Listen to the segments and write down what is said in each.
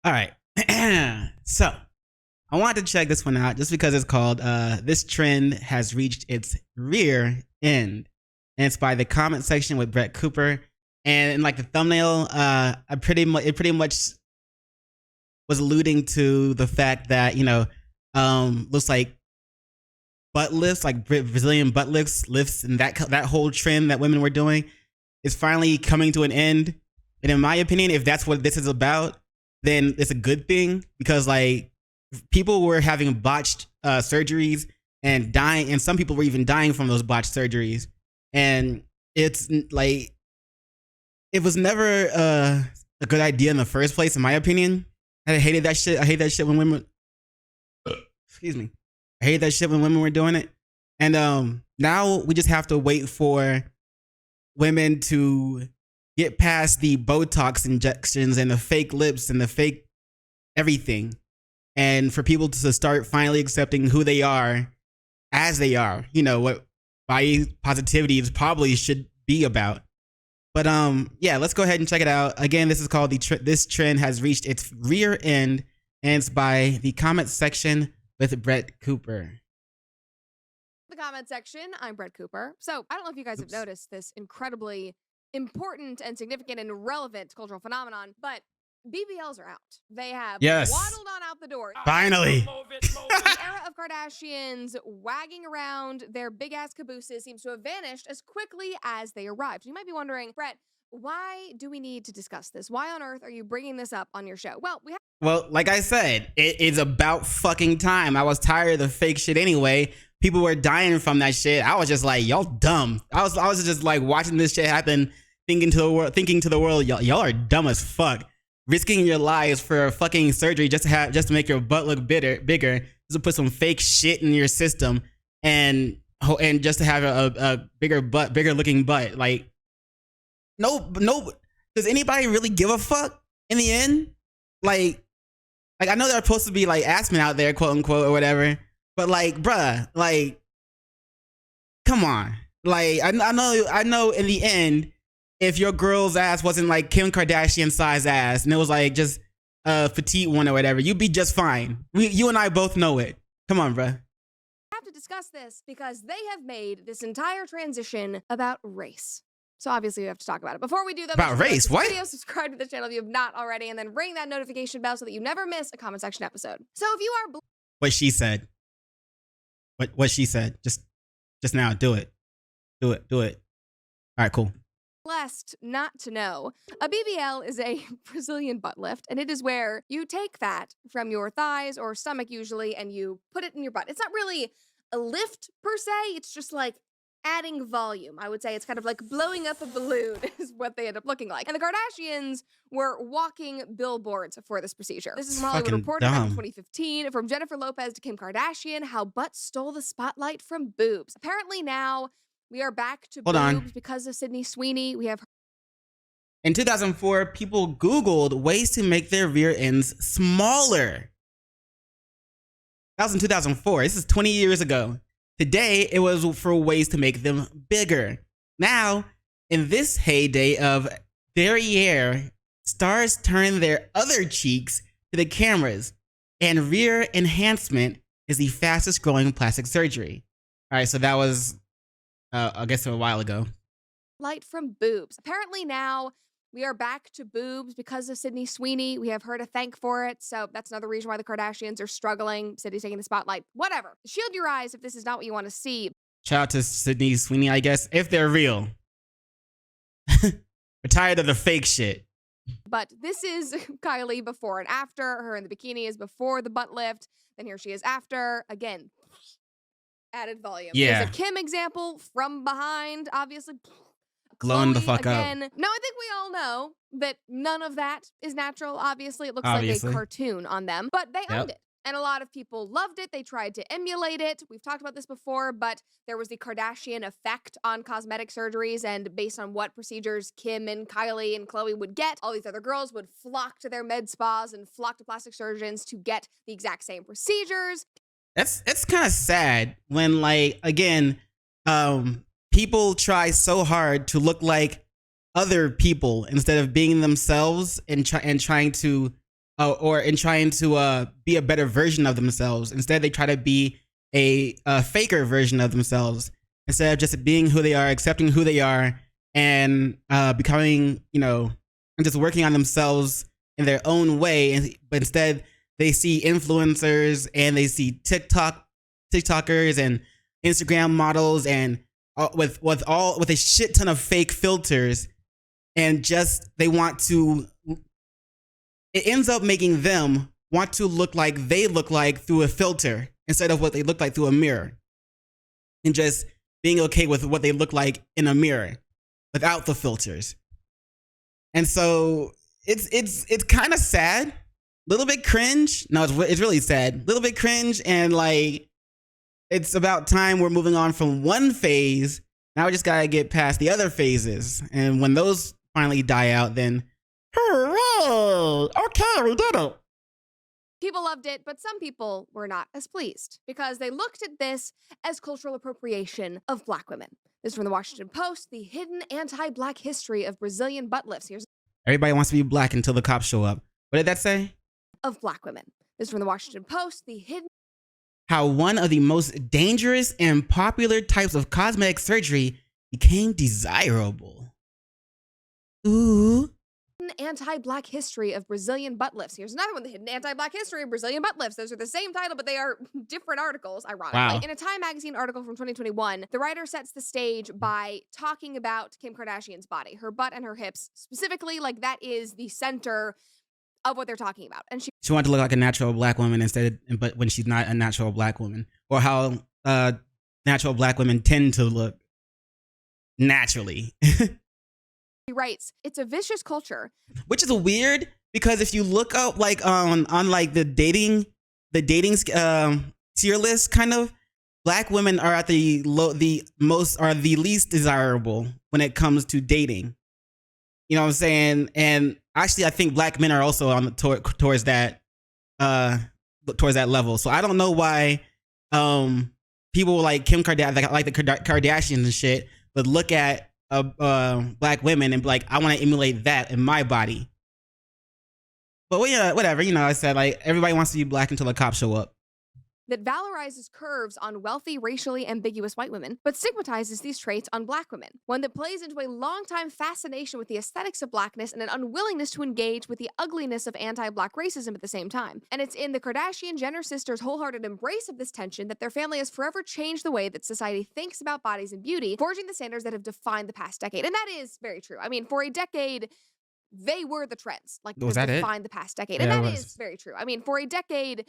All right. So I wanted to check this one out just because it's called This Trend Has Reached Its Rear End. And it's by the comment section with Brett Cooper. And in like the thumbnail, it pretty much was alluding to the fact that, looks like butt lifts, like Brazilian butt lifts, and that whole trend that women were doing is finally coming to an end. And in my opinion, if that's what this is about, then it's a good thing, because like people were having botched surgeries and dying, and some people were even dying from those botched surgeries. And it's like, it was never a good idea in the first place, in my opinion. I hated that shit. I hate that shit when women. Excuse me. I hate that shit when women were doing it. And now we just have to wait for women to get past the Botox injections and the fake lips and the fake everything, and for people to start finally accepting who they are as they are. You know what body positivity is probably should be about. But yeah, let's go ahead and check it out. Again, this is called This Trend Has Reached Its Rear End, and it's by the comment section with Brett Cooper. The comment section, I'm Brett Cooper. So I don't know if you guys have noticed this incredibly important and significant and relevant cultural phenomenon, but BBLs are out. They have waddled on out the door. Finally. The era of Kardashians wagging around their big ass cabooses seems to have vanished as quickly as they arrived. You might be wondering, Brett, why do we need to discuss this? Why on earth are you bringing this up on your show? Well, like I said, it is about fucking time. I was tired of the fake shit anyway. People were dying from that shit. I was just like, y'all dumb. I was just like watching this shit happen, thinking to the world, y'all are dumb as fuck. Risking your lives for a fucking surgery just to make your butt look bigger, just to put some fake shit in your system, and just to have a bigger looking butt. Like, no. Does anybody really give a fuck in the end? Like I know there are supposed to be like ass men out there, quote unquote, or whatever, but like, bruh, like, come on. Like, I know in the end, if your girl's ass wasn't like Kim Kardashian size ass and it was like just a petite one or whatever, you'd be just fine. You and I both know it. Come on, bruh. I have to discuss this because they have made this entire transition about race. So obviously we have to talk about it. Before we do that, about race, what? Video, subscribe to the channel if you have not already, and then ring that notification bell so that you never miss a comment section episode. So if you are what she said. What she said. Just now. Do it. Do it. All right, cool. Blessed not to know, a BBL is a Brazilian butt lift, and it is where you take fat from your thighs or stomach usually and you put it in your butt. It's not really a lift per se, it's just like adding volume. I would say it's kind of like blowing up a balloon is what they end up looking like. And the Kardashians were walking billboards for this procedure. This is from Hollywood Reporter back in 2015. From Jennifer Lopez to Kim Kardashian, how butts stole the spotlight from boobs. Apparently now we are back to boobs because of Sydney Sweeney. We have in 2004, people Googled ways to make their rear ends smaller. That was in 2004. This is 20 years ago. Today, it was for ways to make them bigger. Now, in this heyday of derriere, stars turn their other cheeks to the cameras, and rear enhancement is the fastest growing plastic surgery. All right, so that was, I guess, a while ago. Light from boobs. Apparently now we are back to boobs because of Sydney Sweeney. We have her to thank for it. So that's another reason why the Kardashians are struggling. Sydney's taking the spotlight. Whatever. Shield your eyes if this is not what you want to see. Shout out to Sydney Sweeney, I guess, if they're real. We're tired of the fake shit. But this is Kylie before and after. Her in the bikini is before the butt lift. Then here she is after. Again, added volume. Yeah. There's a Kim example from behind, obviously. Glowing the fuck again. up. Now, I think we all know that none of that is natural, obviously. It looks like a cartoon on them, but they owned it. And a lot of people loved it. They tried to emulate it. We've talked about this before, but there was the Kardashian effect on cosmetic surgeries, and based on what procedures Kim and Kylie and Khloe would get, all these other girls would flock to their med spas and flock to plastic surgeons to get the exact same procedures. It's kind of sad when, like, again, people try so hard to look like other people instead of being themselves and trying to or in trying to be a better version of themselves. Instead, they try to be a faker version of themselves instead of just being who they are, accepting who they are, and becoming, and just working on themselves in their own way. But instead, they see influencers and they see TikTokers and Instagram models and with a shit ton of fake filters, and just they want to. It ends up making them want to look like they look like through a filter instead of what they look like through a mirror, and just being okay with what they look like in a mirror without the filters. And so it's kind of sad, a little bit cringe. No, it's really sad, a little bit cringe, and like it's about time we're moving on from one phase. Now we just gotta get past the other phases, and when those finally die out, then hooray! Okay, we did it. People loved it, but some people were not as pleased because they looked at this as cultural appropriation of Black women. This is from the Washington Post, the hidden anti-Black history of Brazilian butt lifts. Here's Everybody wants to be Black until the cops show up. What did that say? Of Black women. This is from the Washington Post, the hidden How one of the most dangerous and popular types of cosmetic surgery became desirable. Ooh. anti-Black history of Brazilian butt lifts. Here's another one, the hidden anti-Black history of Brazilian butt lifts. Those are the same title, but they are different articles, ironically. Wow. In a Time magazine article from 2021, the writer sets the stage by talking about Kim Kardashian's body, her butt and her hips, specifically, like that is the center of what they're talking about. And she wanted to look like a natural Black woman but when she's not a natural Black woman, or how natural Black women tend to look naturally. She writes, it's a vicious culture. Which is weird, because if you look up like on like the dating tier list, kind of, Black women are at the least desirable when it comes to dating. You know what I'm saying? And actually, I think Black men are also on towards that level. So I don't know why people like Kim Kardashian, like the Kardashians and shit, would look at Black women and be like, I want to emulate that in my body. But yeah, whatever. I said, like, everybody wants to be Black until the cops show up. That valorizes curves on wealthy, racially ambiguous white women, but stigmatizes these traits on Black women. One that plays into a longtime fascination with the aesthetics of Blackness and an unwillingness to engage with the ugliness of anti-Black racism at the same time. And it's in the Kardashian-Jenner sisters' wholehearted embrace of this tension that their family has forever changed the way that society thinks about bodies and beauty, forging the standards that have defined the past decade. And that is very true. I mean, for a decade, they were the trends. Like, was that defined the past decade. Yeah, and that is very true. I mean, for a decade,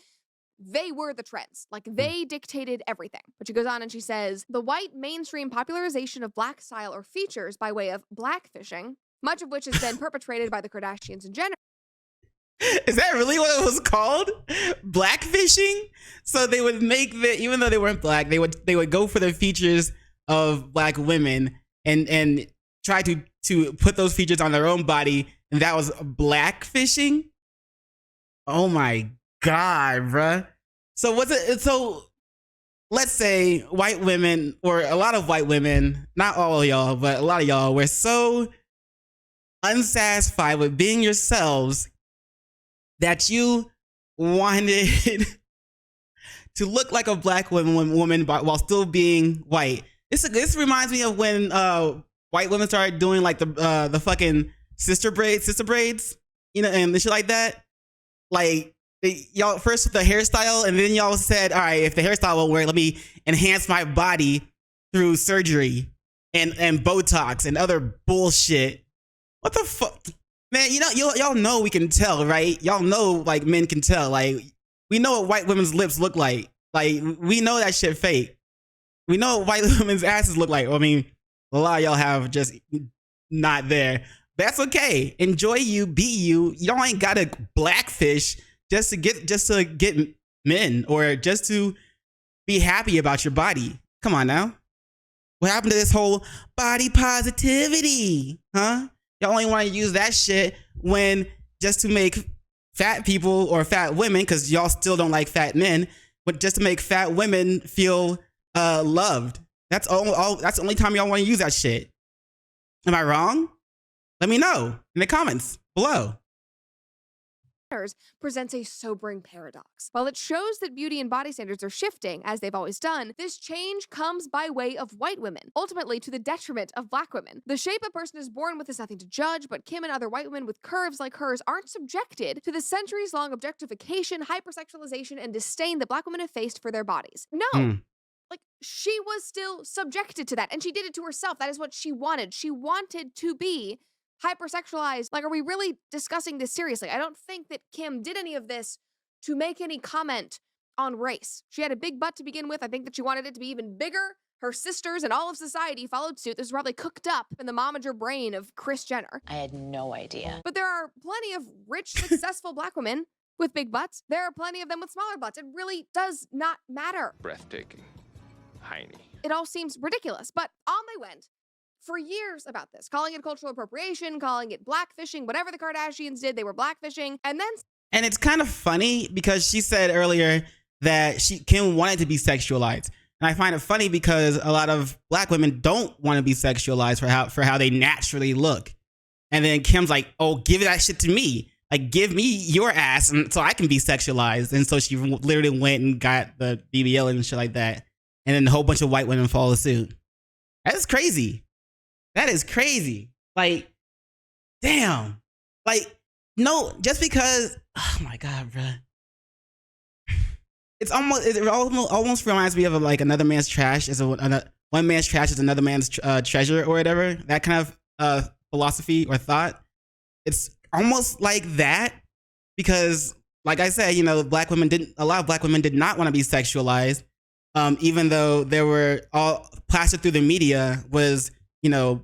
they were the trends. Like, they dictated everything. But she goes on and she says, the white mainstream popularization of Black style or features by way of blackfishing, much of which has been perpetrated by the Kardashians and Jenner. Is that really what it was called? Blackfishing? So they would make even though they weren't Black, they would go for the features of Black women and try to put those features on their own body, and that was blackfishing? Oh my God, bruh. So let's say white women, or a lot of white women, not all of y'all, but a lot of y'all, were so unsatisfied with being yourselves that you wanted to look like a Black woman while still being white. This reminds me of when white women started doing like the fucking sister braids, and the shit like that. Like, y'all first the hairstyle, and then y'all said, all right, if the hairstyle won't work, let me enhance my body through surgery and Botox and other bullshit. What the fuck? Man, y'all know we can tell, right? Y'all know, like, men can tell. Like, we know what white women's lips look like. Like, we know that shit fake. We know what white women's asses look like. I mean, a lot of y'all have just not there. That's okay. Enjoy you, be you. Y'all ain't gotta blackfish just to get men, or just to be happy about your body. Come on now. What happened to this whole body positivity? Huh? Y'all only want to use that shit when just to make fat people or fat women, because y'all still don't like fat men, but just to make fat women feel loved. That's the only time y'all want to use that shit. Am I wrong? Let me know in the comments below. presents a sobering paradox. While it shows that beauty and body standards are shifting, as they've always done, this change comes by way of white women, ultimately to the detriment of black women. The shape a person is born with is nothing to judge, but Kim and other white women with curves like hers aren't subjected to the centuries-long objectification, hypersexualization, and disdain that black women have faced for their bodies. No. Like, she was still subjected to that, and she did it to herself. That is what she wanted. She wanted to be hypersexualized. Like, are we really discussing this seriously? I don't think that Kim did any of this to make any comment on race. She had a big butt to begin with. I think that she wanted it to be even bigger. Her sisters and all of society followed suit. This was probably cooked up in the momager brain of Kris Jenner. I had no idea. But there are plenty of rich, successful black women with big butts. There are plenty of them with smaller butts. It really does not matter. Breathtaking. Heiny. It all seems ridiculous, but on they went for years about this, calling it cultural appropriation, calling it blackfishing, whatever the Kardashians did, they were blackfishing. And it's kind of funny because she said earlier that Kim wanted to be sexualized. And I find it funny because a lot of black women don't want to be sexualized for how they naturally look. And then Kim's like, oh, give that shit to me. Like, give me your ass and so I can be sexualized. And so she literally went and got the BBL and shit like that. And then a whole bunch of white women follow suit. That's crazy. That is crazy. Like, damn. Like, no, just because, oh my God, bro. It almost reminds me of like another man's trash is one man's trash is another man's treasure or whatever. That kind of philosophy or thought. It's almost like that because, like I said, you know, a lot of black women did not want to be sexualized, even though they were all plastered through the media was, you know,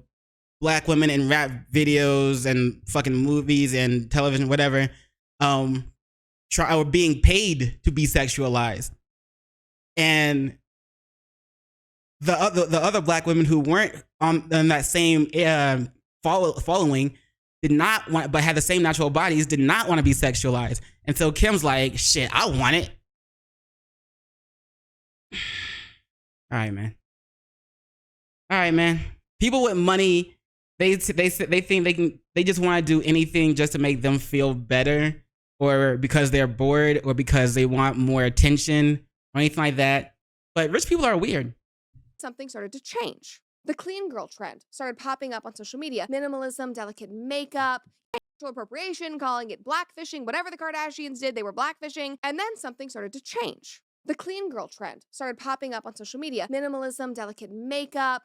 black women in rap videos and fucking movies and television, whatever, were being paid to be sexualized. And the other black women who weren't on that same following did not want, but had the same natural bodies, did not want to be sexualized. And so Kim's like, shit, I want it. All right, man. People with money, they think they just want to do anything just to make them feel better, or because they're bored, or because they want more attention, or anything like that. But rich people are weird. Something started to change. The clean girl trend started popping up on social media. Minimalism, delicate makeup, cultural appropriation, calling it blackfishing, whatever the Kardashians did, they were blackfishing. And then something started to change. The clean girl trend started popping up on social media. Minimalism, delicate makeup,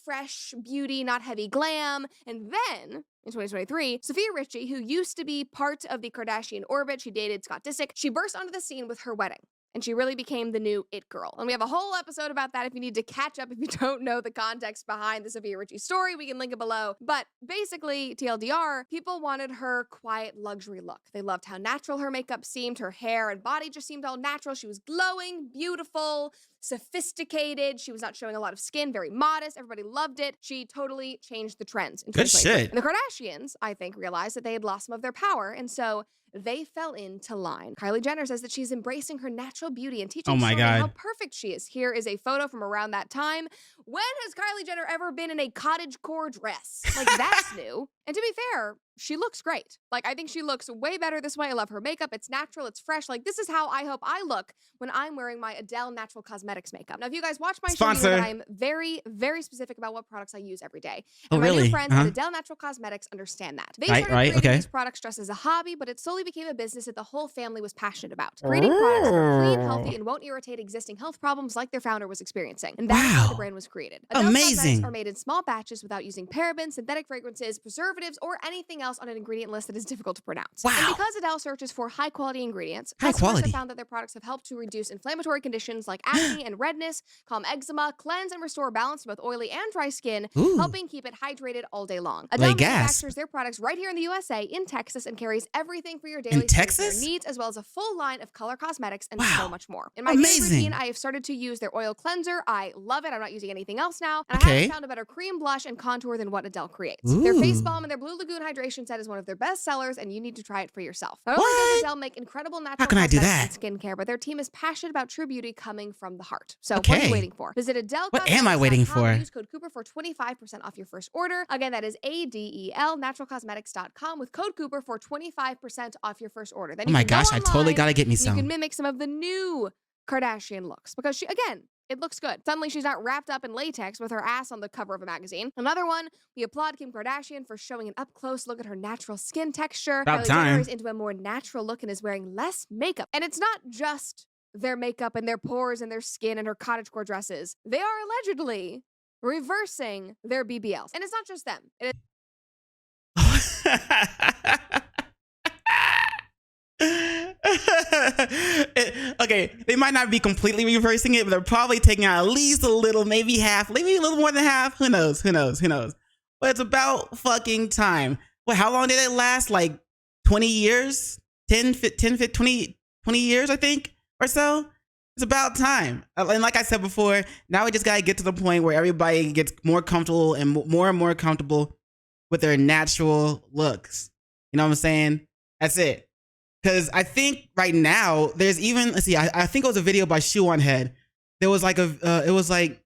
fresh beauty, not heavy glam. And then, in 2023, Sophia Richie, who used to be part of the Kardashian orbit, she dated Scott Disick, she burst onto the scene with her wedding. And she really became the new it girl. And we have a whole episode about that if you need to catch up, if you don't know the context behind the Sophia Richie story, we can link it below. But basically, TLDR, people wanted her quiet luxury look. They loved how natural her makeup seemed. Her hair and body just seemed all natural. She was glowing, beautiful, sophisticated. She was not showing a lot of skin, very modest. Everybody loved it. She totally changed the trends. Good shit. And the Kardashians, I think, realized that they had lost some of their power. And so they fell into line. Kylie Jenner says that she's embracing her natural beauty and teaching how perfect she is. Here is a photo from around that time. When has Kylie Jenner ever been in a cottagecore dress? Like, that's new. And to be fair, she looks great. Like, I think she looks way better this way. I love her makeup. It's natural. It's fresh. Like, this is how I hope I look when I'm wearing my Adele Natural Cosmetics makeup. Now, if you guys watch my show, you know that I'm very, very specific about what products I use every day. And my new friends at Adele Natural Cosmetics understand that. They started creating these products just as a hobby, but it slowly became a business that the whole family was passionate about. Creating products that are clean, healthy, and won't irritate existing health problems like their founder was experiencing. And that's how the brand was created. Adele Cosmetics are made in small batches without using parabens, synthetic fragrances, preservatives, or anything else on an ingredient list that is difficult to pronounce. Wow. And because Adele searches for high-quality ingredients, customers have found that their products have helped to reduce inflammatory conditions like acne and redness, calm eczema, cleanse and restore balance to both oily and dry skin, helping keep it hydrated all day long. Adele manufactures their products right here in the USA, in Texas, and carries everything for your daily skincare needs, as well as a full line of color cosmetics and so much more. In my daily routine, I have started to use their oil cleanser. I love it. I'm not using anything else now. And I haven't found a better cream blush and contour than what Adele creates. Their face balm and their Blue Lagoon hydration hydration set is one of their best sellers, and you need to try it for yourself. Not only What? does Adele make incredible natural can I do cosmetics and skincare, but their team is passionate about true beauty coming from the heart. So what are Okay. you waiting for? Visit Adele. What am I waiting for? Use code Cooper for 25% off your first order. Again, that is ADEL naturalcosmetics.com with code Cooper for 25% off your first order. Then Oh my gosh, I totally gotta get me you some. can mimic some of the new Kardashian looks because she, again, it looks good. Suddenly, she's not wrapped up in latex with her ass on the cover of a magazine. Another one, we applaud Kim Kardashian for showing an up-close look at her natural skin texture. About Kylie time. Jenner is into a more natural look and is wearing less makeup. And it's not just their makeup and their pores and their skin and her cottagecore dresses. They are allegedly reversing their BBLs. And it's not just them. It Okay, they might not be completely reversing it, but they're probably taking out at least a little, maybe half, maybe a little more than half. Who knows? Who knows? Who knows? But it's about fucking time. Well, how long did it last? Like 20 years? 10, 20 years, I think, or so? It's about time. And like I said before, now we just gotta get to the point where everybody gets more comfortable and more comfortable with their natural looks. You know what I'm saying? That's it. Because I think right now there's even, let's see, I think it was a video by Shoe on Head. There was like it was like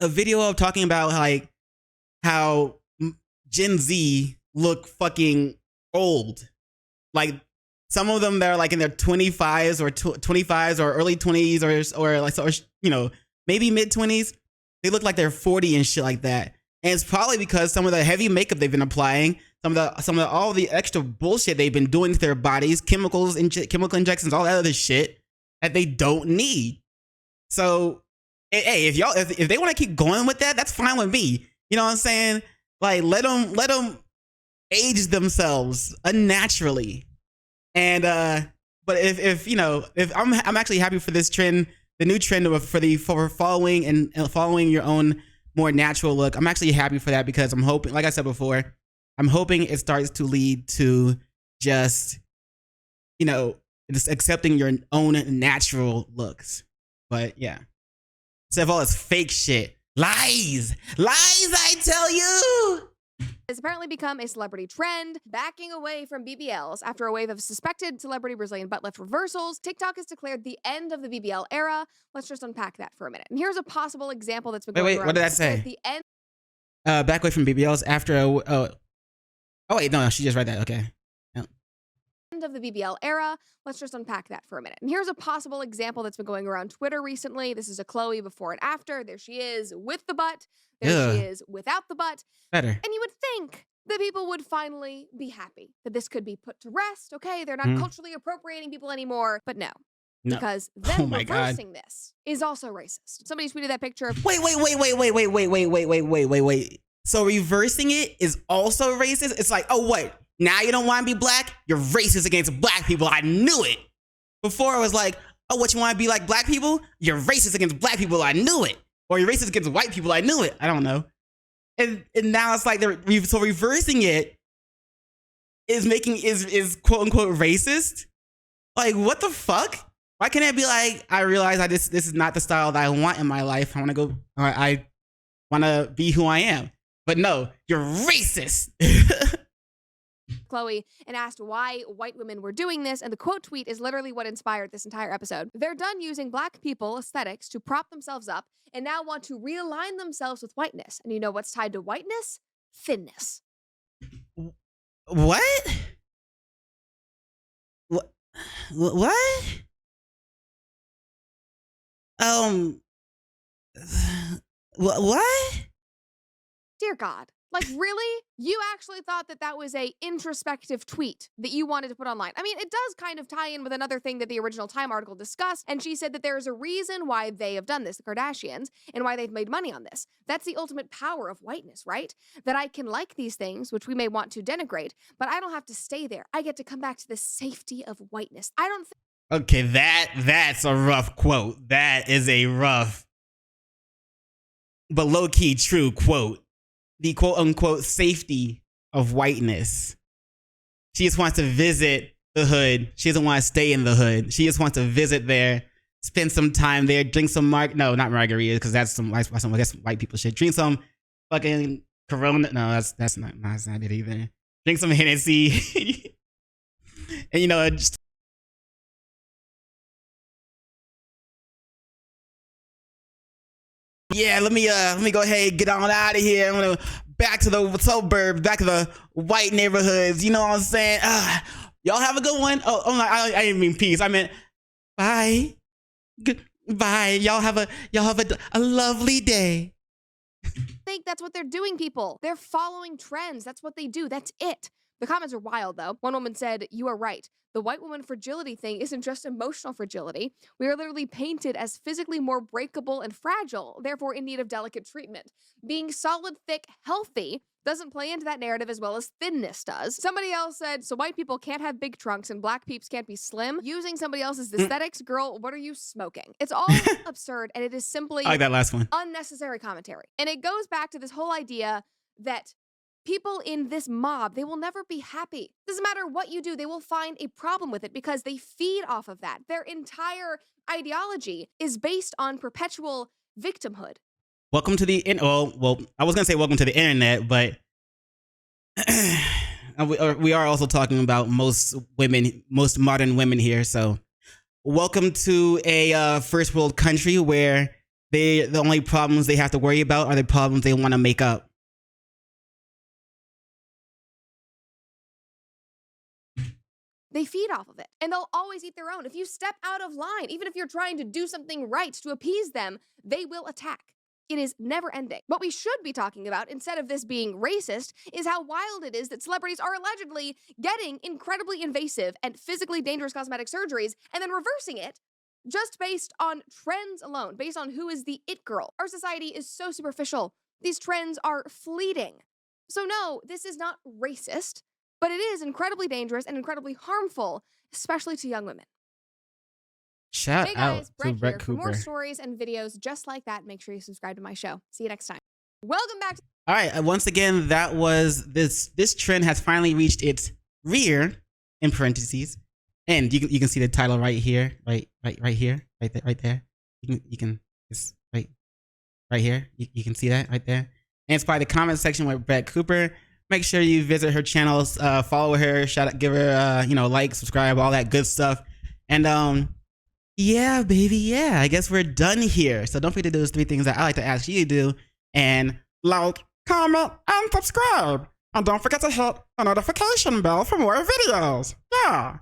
a video of talking about like how Gen Z look fucking old. Like some of them, they're like in their 25s or 25s or early 20s or like, or, you know, maybe mid 20s. They look like they're 40 and shit like that. And it's probably because some of the heavy makeup they've been applying, some of all the extra bullshit they've been doing to their bodies, chemical injections, all that other shit that they don't need. So, hey, if they want to keep going with that, that's fine with me. You know what I'm saying? Like let them age themselves unnaturally. And but if you know, if I'm actually happy for this trend, the new trend for following and following your own more natural look. I'm actually happy for that because I'm hoping, like I said before, I'm hoping it starts to lead to just, you know, just accepting your own natural looks. But yeah, instead of all this fake shit, lies, I tell you. has apparently become a celebrity trend, backing away from BBLs after a wave of suspected celebrity Brazilian butt lift reversals. TikTok has declared the end of the BBL era. Let's just unpack that for a minute. And here's a possible example that's been going around. What did that say? The end. Back away from BBLs after oh wait, no, she just read that. Okay. End of the BBL era. Let's just unpack that for a minute. And here's a possible example that's been going around Twitter recently. This is a Chloe before and after. There she is with the butt. There she is without the butt. Better. And you would think that people would finally be happy that this could be put to rest. Okay, they're not culturally appropriating people anymore. But no. Because them reversing this is also racist. Somebody tweeted that picture of Wait. So reversing it is also racist? It's like, oh wait, now you don't want to be black? You're racist against black people. I knew it. Before it was like, oh, what, you want to be like black people? You're racist against black people. I knew it. Or you're racist against white people. I knew it. I don't know. And now it's like so reversing it is quote unquote racist. Like, what the fuck? Why can't it be like, I realize this is not the style that I want in my life. I want to be who I am. But no, you're racist. Chloe and asked why white women were doing this, and the quote tweet is literally what inspired this entire episode. They're done using black people aesthetics to prop themselves up and now want to realign themselves with whiteness. And you know what's tied to whiteness? Thinness. What? What? What? Dear God. Like, really? You actually thought that was a introspective tweet that you wanted to put online. I mean, it does kind of tie in with another thing that the original Time article discussed, and she said that there is a reason why they have done this, the Kardashians, and why they've made money on this. That's the ultimate power of whiteness, right? That I can like these things, which we may want to denigrate, but I don't have to stay there. I get to come back to the safety of whiteness. I don't think... Okay, that's a rough quote. That is a rough, but low-key true quote. The quote-unquote safety of whiteness. She just wants to visit the hood. She doesn't want to stay in the hood. She just wants to visit there, spend some time there, drink some not margaritas, because that's some I guess white people shit. Drink some fucking Corona. No, that's not it either. drink some Hennessy, and you know, just yeah. Let me go ahead and get on out of here. I'm gonna back to the suburbs, back to the white neighborhoods. You know what I'm saying? Y'all have a good one. Oh no, I didn't mean peace. I meant bye. Goodbye. Y'all have a lovely day. Think that's what they're doing, people. They're following trends. That's what they do. That's it. The comments are wild, though. One woman said, "You are right. The white woman fragility thing isn't just emotional fragility. We are literally painted as physically more breakable and fragile, therefore in need of delicate treatment. Being solid, thick, healthy doesn't play into that narrative as well as thinness does." Somebody else said, "So white people can't have big trunks and black peeps can't be slim? Using somebody else's aesthetics? Girl, what are you smoking?" It's all absurd, and it is simply I like that last one. unnecessary commentary. And it goes back to this whole idea that people in this mob, they will never be happy. Doesn't matter what you do, they will find a problem with it because they feed off of that. Their entire ideology is based on perpetual victimhood. Welcome to the well, I was gonna say welcome to the internet, but we are also talking about most modern women here. So, welcome to a first world country where the only problems they have to worry about are the problems they want to make up. They feed off of it, and they'll always eat their own. If you step out of line, even if you're trying to do something right to appease them, they will attack. It is never ending. What we should be talking about, instead of this being racist, is how wild it is that celebrities are allegedly getting incredibly invasive and physically dangerous cosmetic surgeries and then reversing it just based on trends alone, based on who is the it girl. Our society is so superficial. These trends are fleeting. So no, this is not racist, but it is incredibly dangerous and incredibly harmful, especially to young women. Shout Hey out guys, to Brett Brett here. For Cooper. more stories and videos just like that, make sure you subscribe to my show. See you next time. Welcome back to All right. Once again, that was this trend has finally reached its rear in parentheses, and you can see the title right here, right here, right there. You can it's right here. You can see that right there. And it's by the comment section with Brett Cooper. Make sure you visit her channels, follow her, give her like, subscribe, all that good stuff. And yeah, baby, yeah. I guess we're done here. So don't forget to do those 3 things that I like to ask you to do. And like, comment, and subscribe. And don't forget to hit the notification bell for more videos. Yeah.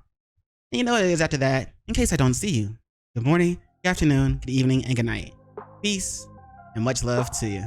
And you know what it is after that, in case I don't see you. Good morning, good afternoon, good evening, and good night. Peace, and much love to you.